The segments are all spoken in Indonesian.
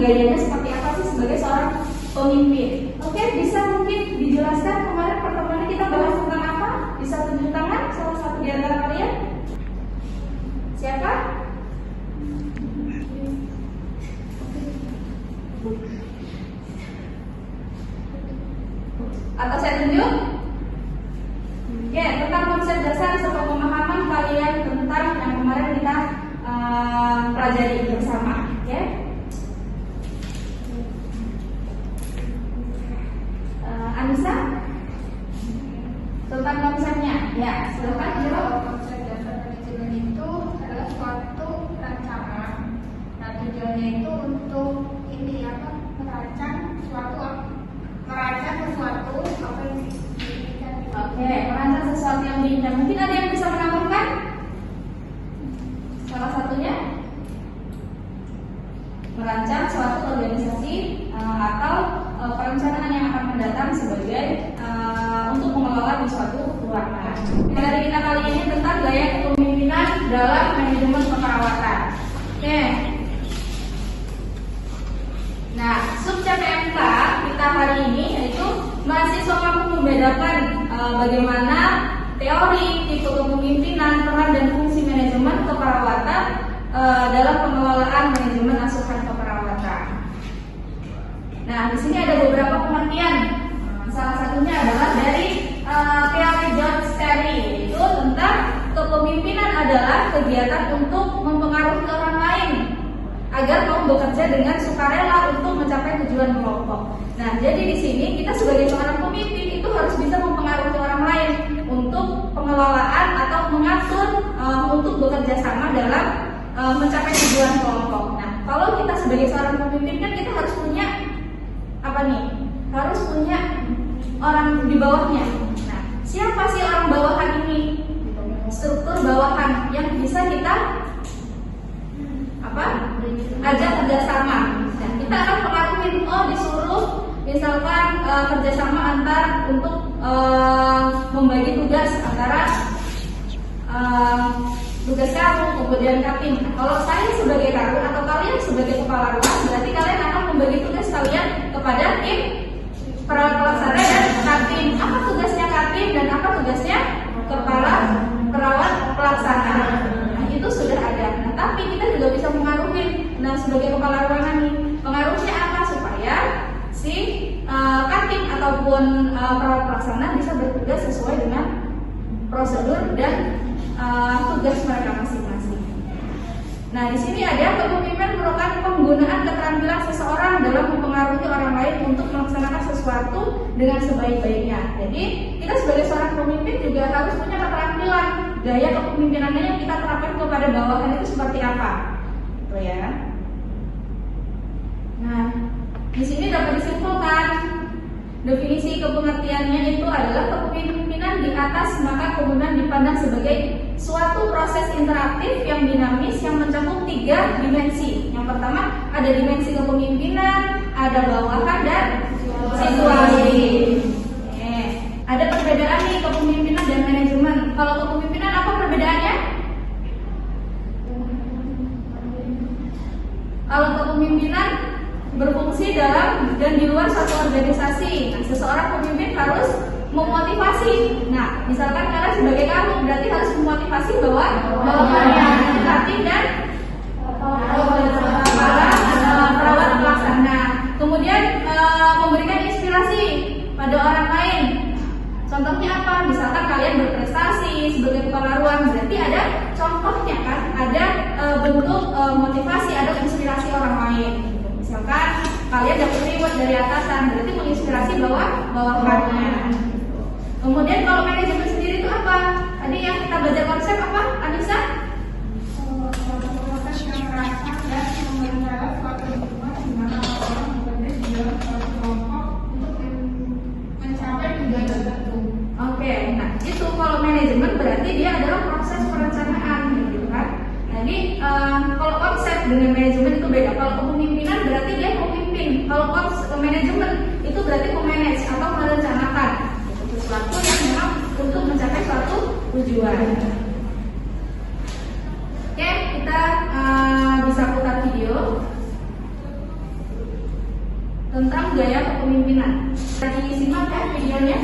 gayanya seperti apa sih sebagai seorang pemimpin. Oke, bisa mungkin dijelaskan kemarin pertemuan kita bahas tentang apa? Bisa tunjuk tangan salah satu di antara kalian? Siapa? Atau saya tunjuk? Ya, tentang konsep dasar serta pemahaman kalian tentang yang kemarin kita pelajari bersama. Ya. Anissa, tentang konsepnya, ya silakan jawab. Konsep dasar manajemen itu adalah suatu rancangan. Nah, tujuannya itu untuk merancang sesuatu apa yang diinginkan. Oke, merancang sesuatu yang diinginkan. Mungkin ada yang bisa menambahkan? Salah satunya merancang suatu organisasi atau perencanaan yang akan mendatang sebagai untuk mengelola di suatu ruangan. Materi kita kali ini tentang gaya kepemimpinan dalam manajemen keperawatan. Oke. Nah, sub CPMK kita hari ini yaitu mahasiswa mampu membedakan bagaimana teori, tipe kepemimpinan, peran dan fungsi manajemen keperawatan dalam pengelolaan manajemen asuhan keperawatan. Nah, di sini ada beberapa pengertian. Salah satunya adalah dari teori John Sterry, yaitu tentang kepemimpinan adalah kegiatan untuk mempengaruhi orang lain agar mau bekerja dengan sukarela untuk mencapai tujuan kelompok. Nah, jadi di sini kita sebagai seorang pemimpin itu harus bisa mempengaruhi orang lain untuk pengelolaan atau mengatur untuk bekerja sama dalam mencapai tujuan kelompok. Nah, kalau kita sebagai seorang pemimpin kan kita harus punya apa nih? Harus punya orang di bawahnya. Nah, siapa sih orang bawahan ini? Struktur bawahan yang bisa kita ajak kerjasama. Nah, kita akan pengaruhi, disuruh misalkan kerjasama antar untuk membagi tugas antara tugas kamu kemudian kapim. Kalau saya sebagai karu atau kalian sebagai kepala ruang, berarti kalian akan membagi tugas kalian kepada tim perawat pelaksana dan kapim. Apa tugasnya kapim dan apa tugasnya kepala perawat pelaksana? Nah, itu sudah ada. Nah, tapi kita juga bisa mengaruhi. Nah, sebagai kepala ruangan nih, pengaruhnya apa supaya si kapim ataupun perawat pelaksana bisa bertugas sesuai dengan prosedur dan tugas mereka masing-masing. Nah, di sini ada kepemimpinan merupakan penggunaan keterampilan seseorang dalam mempengaruhi orang lain untuk melaksanakan sesuatu dengan sebaik-baiknya. Jadi, kita sebagai seorang pemimpin juga harus punya keterampilan. Gaya kepemimpinannya yang kita terapkan kepada bawahan itu seperti apa? Gitu ya. Nah, di sini dapat disimpulkan definisi kepengertiannya itu adalah kepemimpinan di atas, maka kemudian dipandang sebagai suatu proses interaktif yang dinamis yang mencakup 3 dimensi. Yang pertama ada dimensi kepemimpinan, ada bawahan dan situasi. Ada perbedaan nih kepemimpinan dan manajemen. Kalau kepemimpinan apa perbedaannya? Kalau kepemimpinan berfungsi dalam dan di luar suatu organisasi. Nah, seseorang pemimpin harus memotivasi. Nah, misalkan kalian sebagai kamu berarti harus memotivasi bahwa kalian kapim dan perawat pelaksana. Kemudian memberikan inspirasi pada orang lain. Contohnya apa? Misalkan kalian berprestasi sebagai kepala ruang, berarti ada contohnya kan? Ada bentuk motivasi, ada inspirasi orang lain. Misalkan kalian dapat reward dari atasan, berarti menginspirasi bawahannya. Kemudian kalau manajemen sendiri itu apa? Tadi yang kita belajar konsep apa, Anissa? Proses yang merancang dan memelihara suatu lingkungan di mana orang bekerja di dalam suatu kelompok untuk mencapai tujuan tertentu. Oke, nah itu kalau manajemen berarti dia adalah proses perencanaan, gitu kan? Jadi kalau konsep dengan manajemen itu beda. Kalau kepemimpinan berarti dia pemimpin. Kalau manajemen itu berarti memanage atau merencanakan sesuatu yang memang untuk mencapai suatu tujuan. Oke, kita bisa putar video. tentang gaya kepemimpinan. Lagi simak ya videonya.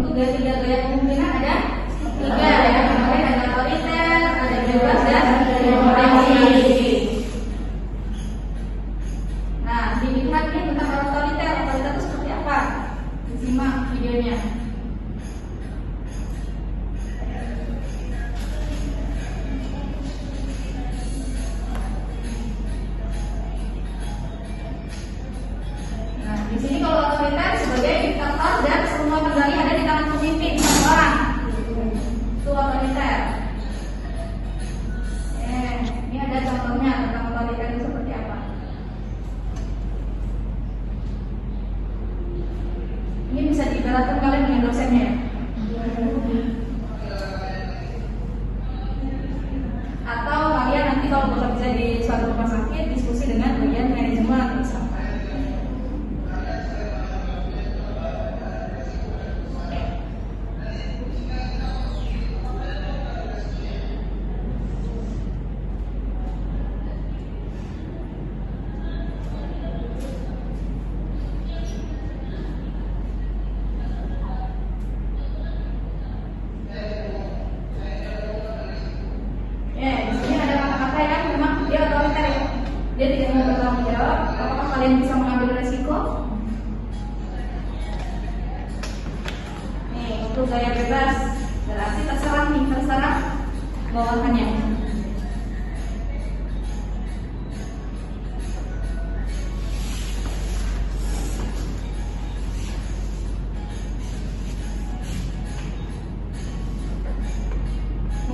Untuk gaya kepemimpinan ada tiga ya, kemarin ada otoriter, ada bebas dan demokrasi. Nah, dilihat nih tentang otoriter itu seperti apa? Disimak videonya. Nah, di sini kalau otoriter sebagai diktator dan semua kendali ada di tangan pemimpin satu orang. Itu otoriter. Ini ada contohnya tentang otoriter itu seperti apa. Ini bisa diibaratkan kalian dengan dosennya. Atau kalian nanti kalau bekerja di suatu rumah sakit diskusi dengan bagian manajemen misalkan. Di sini ada kata-kata yang memang dia otoriter ya. Dia tidak mau bertanggung jawab. Apakah kalian bisa mengambil resiko? Nih, untuk gaya bebas berarti terserah bawahannya.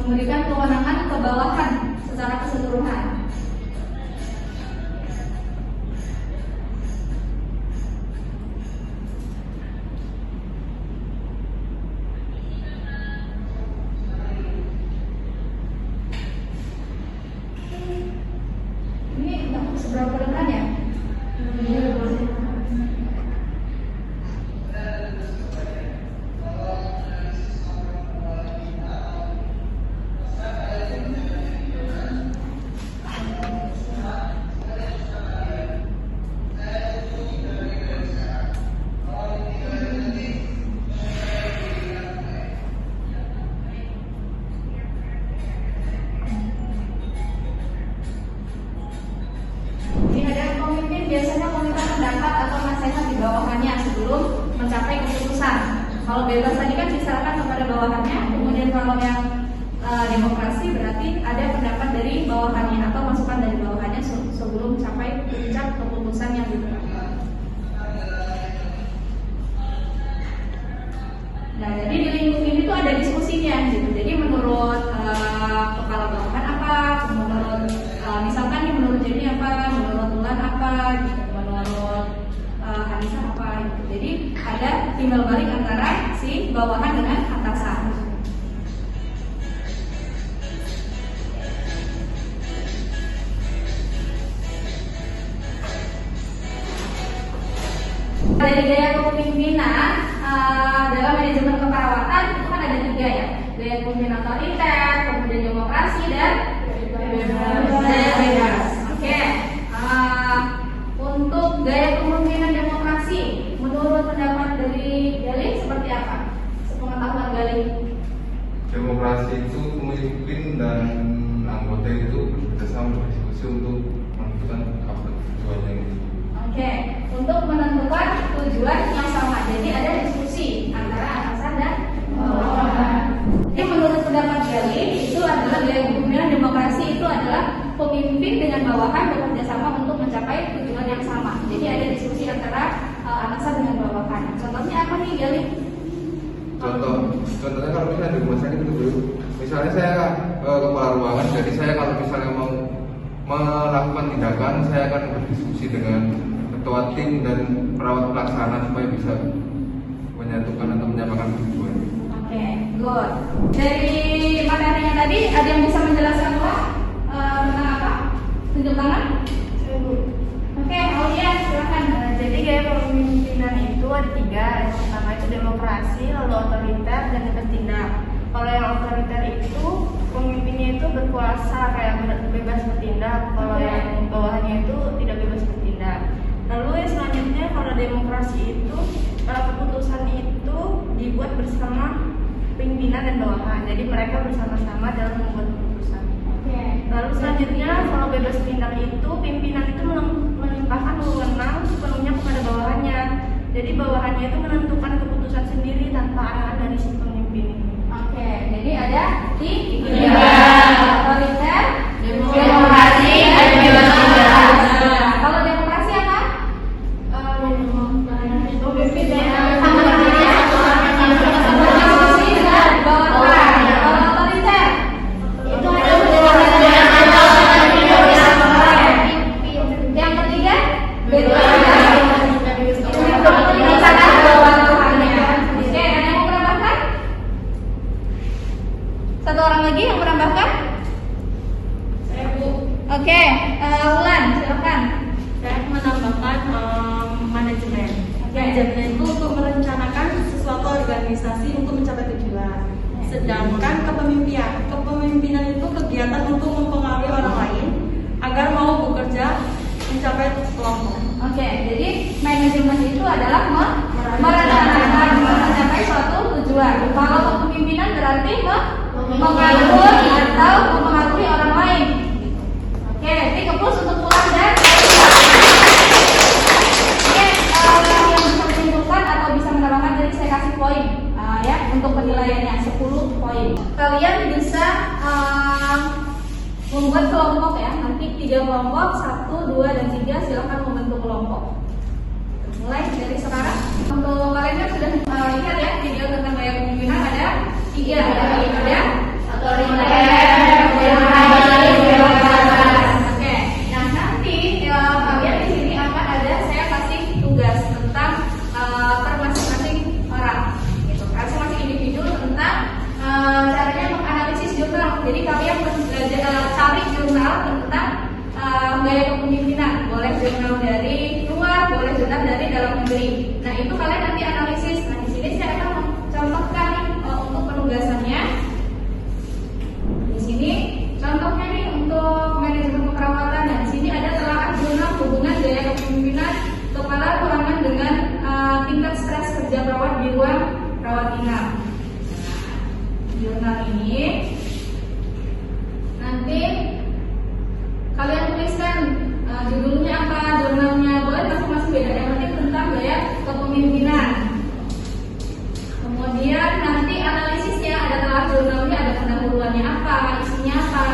Memberikan kewenangan ke bawahan secara keseluruhan. Ini nggak seberapa rendah ya? Biasanya meminta pendapat atau nasihat di bawahannya sebelum mencapai keputusan. Kalau bebas tadi kan diserahkan kepada bawahannya, kemudian kalau yang demokrasi berarti ada pendapat dari bawahannya atau masukan dari bawahannya sebelum mencapai puncak keputusan yang diterapkan. Nah, jadi di lingkup ini tuh ada diskusinya gitu. Jadi menurut kepala bawahan apa, menurut misalkan nih menurut Jenny apa, menurut Ulan apa, gitu, menurut Hanisa apa, gitu. Jadi ada timbal balik antara si bawahan dengan atasan. Dari gaya kepemimpinan dalam manajemen keperawatan itu kan ada tiga ya, gaya kepemimpinan otoriter, kemudian demokrasi dan bebas. Oke. Untuk gaya kepemimpinan demokrasi, menurut pendapat dari Galih seperti apa? Sepengetahuan Galih. Demokrasi itu pemimpin dan anggota itu bekerjasama berdiskusi untuk menentukan apa tujuannya. Oke, untuk menentukan tujuan yang sama. Jadi ada diskusi antara atasan dan bawahan. Jadi menurut pendapat Galih itu adalah gaya kepemimpinan demokrasi itu adalah pemimpin dengan bawahan bekerja sama untuk mencapai tujuan yang sama. Jadi ada diskusi antara atasan dengan bawahan. Contohnya apa nih Galih? Contohnya kalau misalnya di rumah sakit itu, misalnya saya kepala ruangan, jadi saya kalau misalnya mau melakukan tindakan, saya akan berdiskusi dengan ketua tim dan perawat pelaksana supaya bisa menyatukan atau menyamakan tujuan. Oke, good. Dari materinya tadi ada yang bisa menjelaskan Pak tentang apa? Tunjuk tangan. Oke, Aulia silakan. Jadi gaya kepemimpinan itu ada 3. Yang pertama itu demokrasi, lalu otoriter, dan yang bertindak. Kalau yang otoriter itu pemimpinnya itu berkuasa kayak bebas bertindak. Kalau yang bawahannya itu tidak bebas bertindak. Lalu yang selanjutnya kalau demokrasi itu keputusan itu dibuat bersama pimpinan dan bawahan. Jadi mereka bersama-sama dalam membuat keputusan. Oke. Lalu selanjutnya kalau bebas tindak itu pimpinan itu melimpahkan wewenang sepenuhnya kepada bawahannya. Jadi bawahannya itu menentukan keputusan sendiri tanpa arahan dari si pemimpin ini. Oke, jadi ada 3: otoriter, demokrasi, dan bebas tindak. Nah, kalau demokrasi apa? Yang ketiga, satu orang lagi yang menambahkan? Saya Bu. Oke, Ulan, silakan. Saya menambahkan manajemen. Manajemen itu untuk merencanakan sesuatu organisasi untuk mencapai tujuan. Sedangkan kepemimpinan itu kegiatan untuk mempengaruhi orang lain agar mau bekerja mencapai kelompok. Oke, jadi manajemen itu adalah merencanakan mencapai suatu tujuan. Kalau kepemimpinan berarti mengatur atau mempengaruhi orang lain. Oke, nanti kepus untuk pulang dan yang bisa menyimpulkan atau bisa menambahkan, jadi saya kasih poin ya untuk penilaiannya 10 poin. Kalian bisa membuat kelompok ya, nanti 3 kelompok, 1, 2, dan 3 silakan membentuk kelompok. Mulai dari sekarang. Untuk kalian kan sudah lihat ya video tentang gaya kepemimpinan ada 3 ya, otoriter, demokrasi, bebas. Oke, nah nanti kalian di sini akan ada saya kasih tugas tentang per masing-masing orang, gitu. Masing-masing individu tentang caranya menganalisis jurnal. Jadi kalian cari jurnal tentang gaya kepemimpinan. Boleh jurnal dari luar, boleh jurnal dari dalam negeri. Nah itu kalian nanti analisis. Nah di sini saya akan mencontohkan untuk penugasannya. Di sini contohnya nih untuk manajemen keperawatan. Nah di sini ada telaah jurnal hubungan gaya kepemimpinan kepala ruangan dengan tingkat stres kerja perawat di ruang rawat inap. Jurnal ini nanti kalian tuliskan judulnya apa, jurnalnya, boleh masing-masing beda, yang penting tentang gaya kepemimpinan. Kemudian nanti analisisnya, ada telah jurnalnya, ada pendahuluannya apa, isinya apa,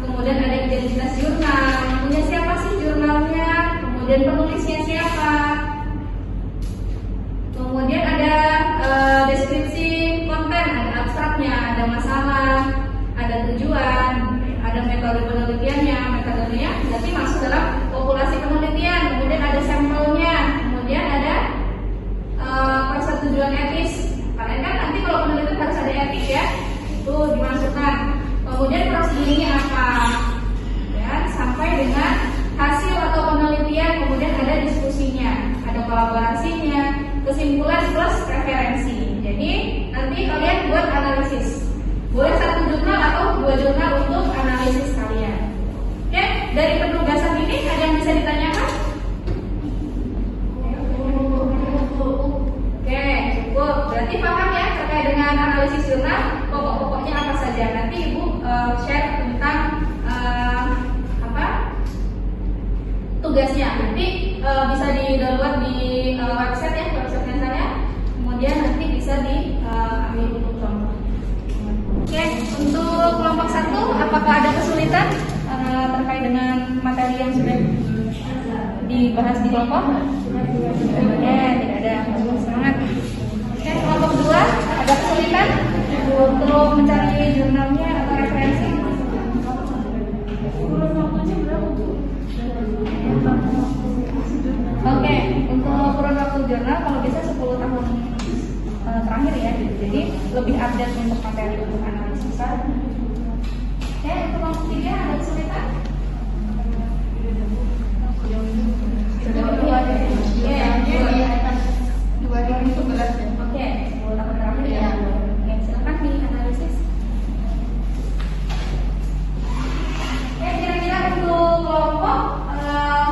kemudian ada identitas jurnal, punya siapa sih jurnalnya, kemudian penulisnya siapa, kemudian ada deskripsi konten, ada abstraknya, ada masalah, ada tujuan, ada metode penelitiannya, metodenya berarti masuk dalam populasi penelitian, kemudian ada sampelnya, kemudian ada persetujuan etis. Kalian kan nanti kalau penelitian harus ada etik ya, itu dimasukkan. Kemudian prosedurnya apa, ya, sampai dengan hasil atau penelitian, kemudian ada diskusinya, ada kolaborasinya, kesimpulan plus referensi. Jadi nanti kalian buat analisis. Boleh 1 jurnal atau 2 jurnal untuk analisis kalian. Oke, dari penugasan ini ada yang bisa ditanyakan? Oke, cukup. Berarti paham ya terkait dengan analisis jurnal, pokok-pokoknya apa saja. Nanti Ibu share tentang tugasnya. Nanti bisa di-download di website ya, website saya. Kemudian nanti bisa diambil untuk contoh. Oke, untuk kelompok 1, apakah ada kesulitan terkait dengan materi yang sudah dibahas di kelompok? Oke, tidak ada. Semangat. Oke, kelompok 2, ada kesulitan untuk mencari jurnalnya atau referensi? terakhir ya gitu. Jadi lebih update untuk materi untuk analisis. Oke, untuk kelompok 3 ada kesulitan? Oke, tahap terakhir ya. Oke, silakan dianalisis. Oke, kira-kira untuk kelompok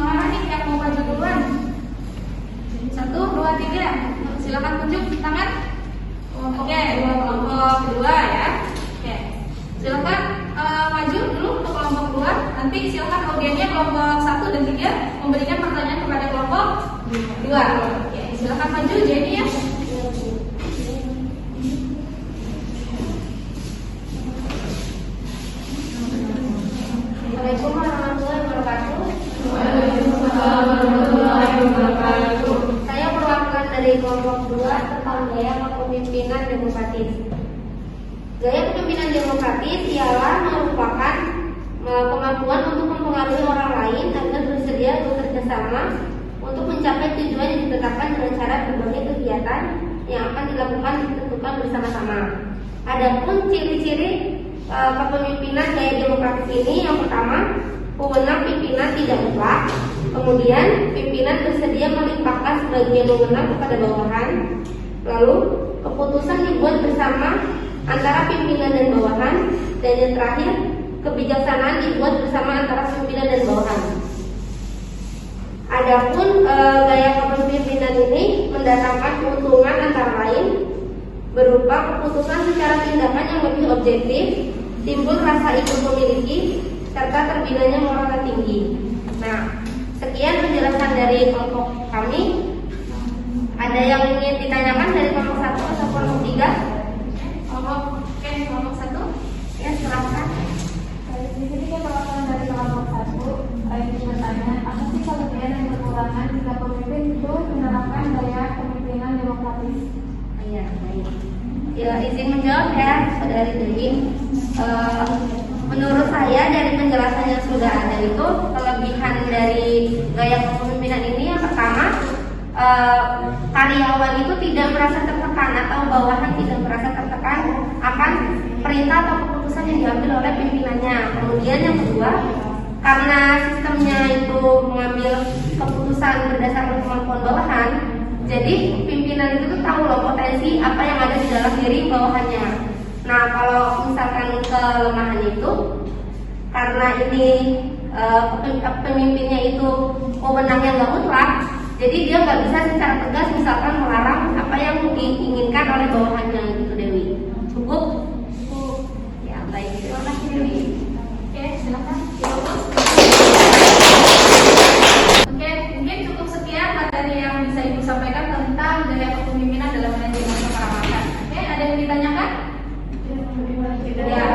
mana nih yang mau maju duluan? 1, 2, 3. Silakan tunjuk tangan. Oke, kelompok kedua ya. Oke, silakan maju dulu ke kelompok kedua. Nanti silakan audiennya kelompok 1 dan 3 memberikan pertanyaan kepada kelompok 2. Oke, silakan maju Jenny ya. Assalamualaikum warahmatullahi wabarakatuh. Saya perwakilan dari kelompok 2 tentang gaya kepemimpinan demokratis. Gaya kepemimpinan demokratis ialah merupakan kemampuan untuk mempengaruhi orang lain agar bersedia bekerja sama untuk mencapai tujuan yang ditetapkan dengan cara berbagai kegiatan yang akan dilakukan ditentukan bersama-sama. Adapun ciri-ciri kepemimpinan gaya demokratis ini, yang pertama, wewenang pimpinan tidak mutlak. Kemudian pimpinan bersedia melimpahkan sebagian wewenang kepada bawahan. Lalu keputusan dibuat bersama antara pimpinan dan bawahan. Dan yang terakhir, kebijaksanaan dibuat bersama antara pimpinan dan bawahan. Adapun gaya kepemimpinan ini mendatangkan keuntungan antara lain berupa keputusan secara tindakan yang lebih objektif, timbul rasa ikut memiliki, serta terbinanya moral yang tinggi. Nah, sekian penjelasan dari kelompok kami. Ada yang ingin ditanyakan dari kelompok 1 atau kelompok 3? Kelompok 1. Ya, silakan. Di sini kita perwakilan dari kelompok 1 ingin bertanya, apa sih kelebihan dan kekurangan jika pemimpin itu menerapkan gaya kepemimpinan demokratis? Iya, baik. Ya, izin menjawab ya, Saudari Dewi. Menurut saya dari penjelasan yang sudah ada itu, kelebihan dari gaya kepemimpinan ini yang pertama, karyawan itu tidak merasa tertekan atau bawahan tidak merasa tertekan akan perintah atau keputusan yang diambil oleh pimpinannya. Kemudian yang kedua, karena sistemnya itu mengambil keputusan berdasarkan kemampuan bawahan, jadi pimpinan itu tuh tahu loh potensi apa yang ada di dalam diri bawahannya. Nah, kalau misalkan kelemahan itu, karena ini pemimpinnya itu wewenangnya nggak mutlak, jadi dia nggak bisa secara tegas misalkan melarang apa yang diinginkan oleh bawahannya gitu, Dewi. Cukup? Ya, baik. Terima kasih, Dewi. Oke, silakan. Oke, mungkin cukup sekian materi yang bisa Ibu sampaikan tentang gaya kepemimpinan dalam manajemen keperawatan. Oke, ada yang ditanyakan? Ya,